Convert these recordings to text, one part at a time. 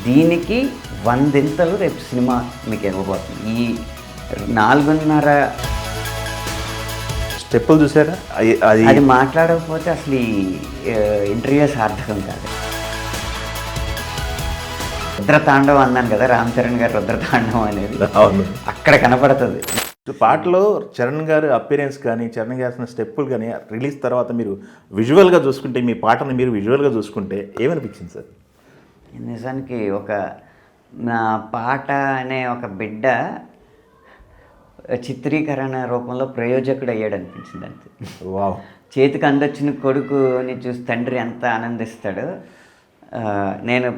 దీనికి వందింతలు రేపు సినిమా మీకు ఇవ్వబోతుంది. ఈ 4:30 స్టెప్పులు చూసారా? అది మాట్లాడకపోతే అసలు ఈ ఇంటర్వ్యూ సార్థకం కాదు. రుద్రతాండవం అన్నాను కదా, రామ్ చరణ్ గారు రుద్రతాండవం అనేది అవును అక్కడ కనపడుతుంది. పాటలో చరణ్ గారు అపియరెన్స్ కానీ, చరణ్ గారి స్టెప్పులు కానీ రిలీజ్ తర్వాత మీరు విజువల్గా చూసుకుంటే, మీ పాటను మీరు విజువల్గా చూసుకుంటే ఏమనిపించింది సార్? నిజానికి ఒక నా పాట అనే ఒక బిడ్డ చిత్రీకరణ రూపంలో ప్రయోజకుడు అయ్యాడు అనిపించింది అంతే. వావ్. చేతికి అందొచ్చిన కొడుకుని చూసి తండ్రి ఎంత ఆనందిస్తాడో, నేను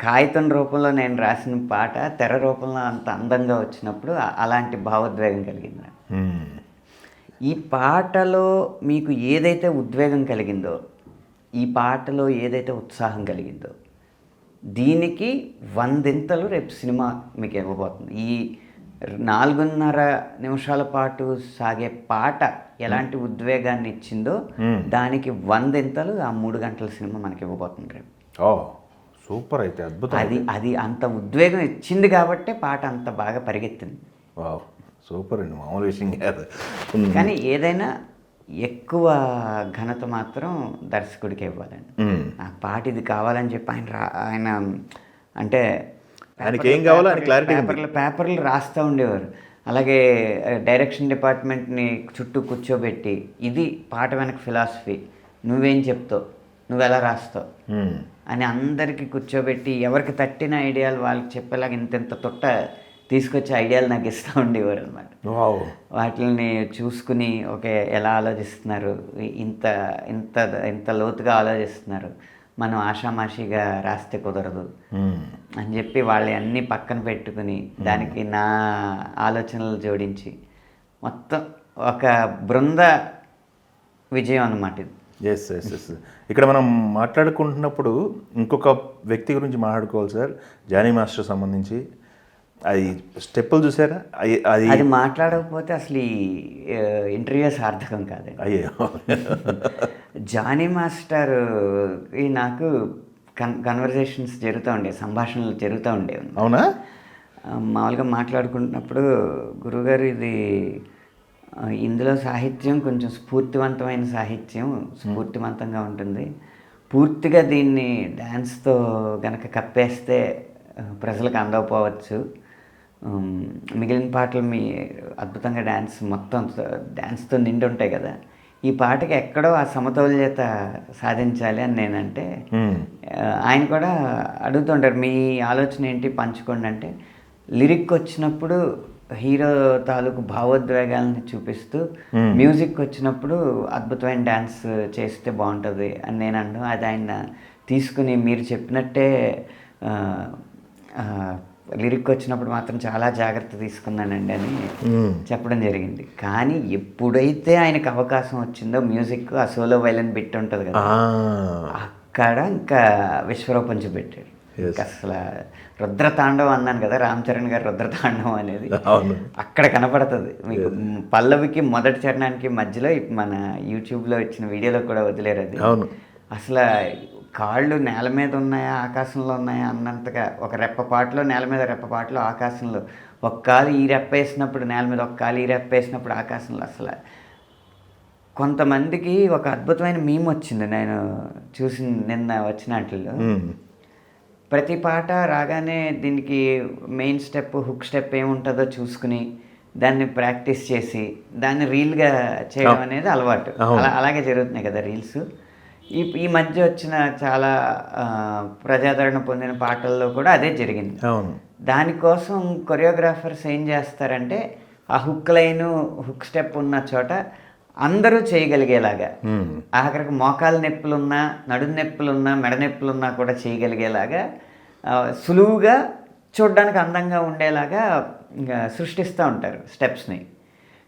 కాగితం రూపంలో నేను రాసిన పాట తెర రూపంలో అంత అందంగా వచ్చినప్పుడు అలాంటి భావోద్వేగం కలిగింది నాకు. ఈ పాటలో మీకు ఏదైతే ఉద్వేగం కలిగిందో, ఈ పాటలో ఏదైతే ఉత్సాహం కలిగిందో, దీనికి వందింతలు రేపు సినిమా మీకు ఇవ్వబోతుంది. ఈ 4:30 నిమిషాల పాటు సాగే పాట ఎలాంటి ఉద్వేగాన్ని ఇచ్చిందో దానికి వందింతలు ఆ 3 గంటల సినిమా మనకి ఇవ్వబోతుంది రేపు. ఓ సూపర్, అయితే అద్భుతం. అది అంత ఉద్వేగం ఇచ్చింది కాబట్టి పాట అంత బాగా పరిగెత్తింది. వావ్, సూపర్ అండి, మామూలు విషయం కాదు. కానీ ఏదైనా ఎక్కువ ఘనత మాత్రం దర్శకుడికి ఇవ్వాలండి. నాకు పాట ఇది కావాలని చెప్పి ఆయన అంటే ఆయనకి ఏం కావాలో ఆయన క్లారిటీ పేపర్లు రాస్తూ ఉండేవారు. అలాగే డైరెక్షన్ డిపార్ట్మెంట్ని చుట్టూ కూర్చోబెట్టి, ఇది పాట వెనక ఫిలాసఫీ, నువ్వేం చెప్తావు, నువ్వు ఎలా రాస్తావు అని అందరికీ కూర్చోబెట్టి ఎవరికి తట్టిన ఐడియాలు వాళ్ళకి చెప్పేలాగా ఇంత తొట్ట తీసుకొచ్చే ఐడియాలు నాకు ఇస్తూ ఉండేవారు అనమాట. వాటిని చూసుకుని ఓకే ఎలా ఆలోచిస్తున్నారు, ఇంత ఇంత ఇంత లోతుగా ఆలోచిస్తున్నారు, మనం ఆషామాషిగా రాస్తే కుదరదు అని చెప్పి వాళ్ళు అన్నీ పక్కన పెట్టుకుని దానికి నా ఆలోచనలు జోడించి మొత్తం ఒక బృంద విజయం అన్నమాట ఇది. Yes yes yes. ఇక్కడ మనం మాట్లాడుకుంటున్నప్పుడు ఇంకొక వ్యక్తి గురించి మాట్లాడుకోవాలి సార్, జానీ మాస్టర్ సంబంధించి. అది స్టెప్పులు చూసారా? అది మాట్లాడకపోతే అసలు ఈ ఇంటర్వ్యూ సార్థకం కాదు. అయ్యో. జానీ మాస్టర్ నాకు కన్వర్జేషన్స్ జరుగుతూ ఉండేవి, సంభాషణలు జరుగుతూ ఉండేవి. అవునా? మామూలుగా మాట్లాడుకుంటున్నప్పుడు, గురువుగారు ఇది ఇందులో సాహిత్యం కొంచెం స్ఫూర్తివంతమైన సాహిత్యం, స్ఫూర్తివంతంగా ఉంటుంది, పూర్తిగా దీన్ని డ్యాన్స్తో గనక కప్పేస్తే ప్రజలకు అందకపోవచ్చు, మిగిలిన పాటలు మీ అద్భుతంగా మొత్తం డ్యాన్స్తో నిండి ఉంటాయి కదా, ఈ పాటకి ఎక్కడో ఆ సమతౌల్యత సాధించాలి అని నేనంటే ఆయన కూడా అడుగుతుంటారు, మీ ఆలోచన ఏంటి పంచుకోండి అంటే, లిరిక్ వచ్చినప్పుడు హీరో తాలూకు భావోద్వేగాలని చూపిస్తూ, మ్యూజిక్ వచ్చినప్పుడు అద్భుతమైన డ్యాన్స్ చేస్తే బాగుంటుంది అని నేను అంటాను. అది ఆయన తీసుకుని మీరు చెప్పినట్టే లిరిక్ వచ్చినప్పుడు మాత్రం చాలా జాగ్రత్త తీసుకున్నానండి అని చెప్పడం జరిగింది. కానీ ఎప్పుడైతే ఆయనకు అవకాశం వచ్చిందో మ్యూజిక్, ఆ సోలో వైలన్ బిట్ ఉంటుంది కదా, అక్కడ ఇంకా విశ్వరూపం చూపెట్టాడు. అసలు రుద్రతాండవం అన్నాను కదా, రామ్ చరణ్ గారు రుద్రతాండవం అనేది అక్కడ కనపడుతుంది మీకు. పల్లవికి మొదటి చరణానికి మధ్యలో మన యూట్యూబ్లో ఇచ్చిన వీడియోలో కూడా వదిలేరు అది. అసలు కాళ్ళు నేల మీద ఉన్నాయా ఆకాశంలో ఉన్నాయా అన్నంతగా, ఒక రెప్పపాటులో నేల మీద, రెప్పపాటులో ఆకాశంలో, ఒక కాలు ఈ రెప్ప వేసినప్పుడు నేల మీద, ఒక కాలు ఈ రెప్ప వేసినప్పుడు ఆకాశంలో. అసలు కొంతమందికి ఒక అద్భుతమైన మీమ్ వచ్చింది నేను చూసి నిన్న వచ్చినట్లు. ప్రతి పాట రాగానే దీనికి మెయిన్ స్టెప్, హుక్ స్టెప్ ఏముంటుందో చూసుకుని దాన్ని ప్రాక్టీస్ చేసి దాన్ని రీల్గా చేయడం అనేది అలవాటు. అలాగే జరుగుతున్నాయి కదా రీల్స్. ఈ మధ్య వచ్చిన చాలా ప్రజాదరణ పొందిన పాటల్లో కూడా అదే జరిగింది. దానికోసం కొరియోగ్రాఫర్స్ ఏం చేస్తారంటే, ఆ హుక్ లైన్, హుక్ స్టెప్ ఉన్న చోట అందరూ చేయగలిగేలాగా, ఆఖరికి మోకాలు నొప్పులున్నా, నడుము నొప్పులున్నా, మెడ నొప్పులున్నా కూడా చేయగలిగేలాగా, సులువుగా చూడడానికి అందంగా ఉండేలాగా సృష్టిస్తూ ఉంటారు స్టెప్స్ని.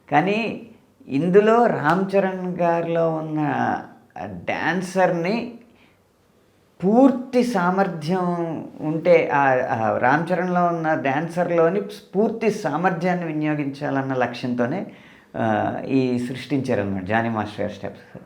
కానీ ఇందులో రామ్ చరణ్ గారిలో ఉన్న డాన్సర్ని పూర్తి సామర్థ్యం ఉంటే, రామ్ చరణ్లో ఉన్న డాన్సర్లోని పూర్తి సామర్థ్యాన్ని వినియోగించాలన్న లక్ష్యంతోనే ఈ సృష్టించారనమాట జానీ మాస్టర్ గారి స్టెప్స్.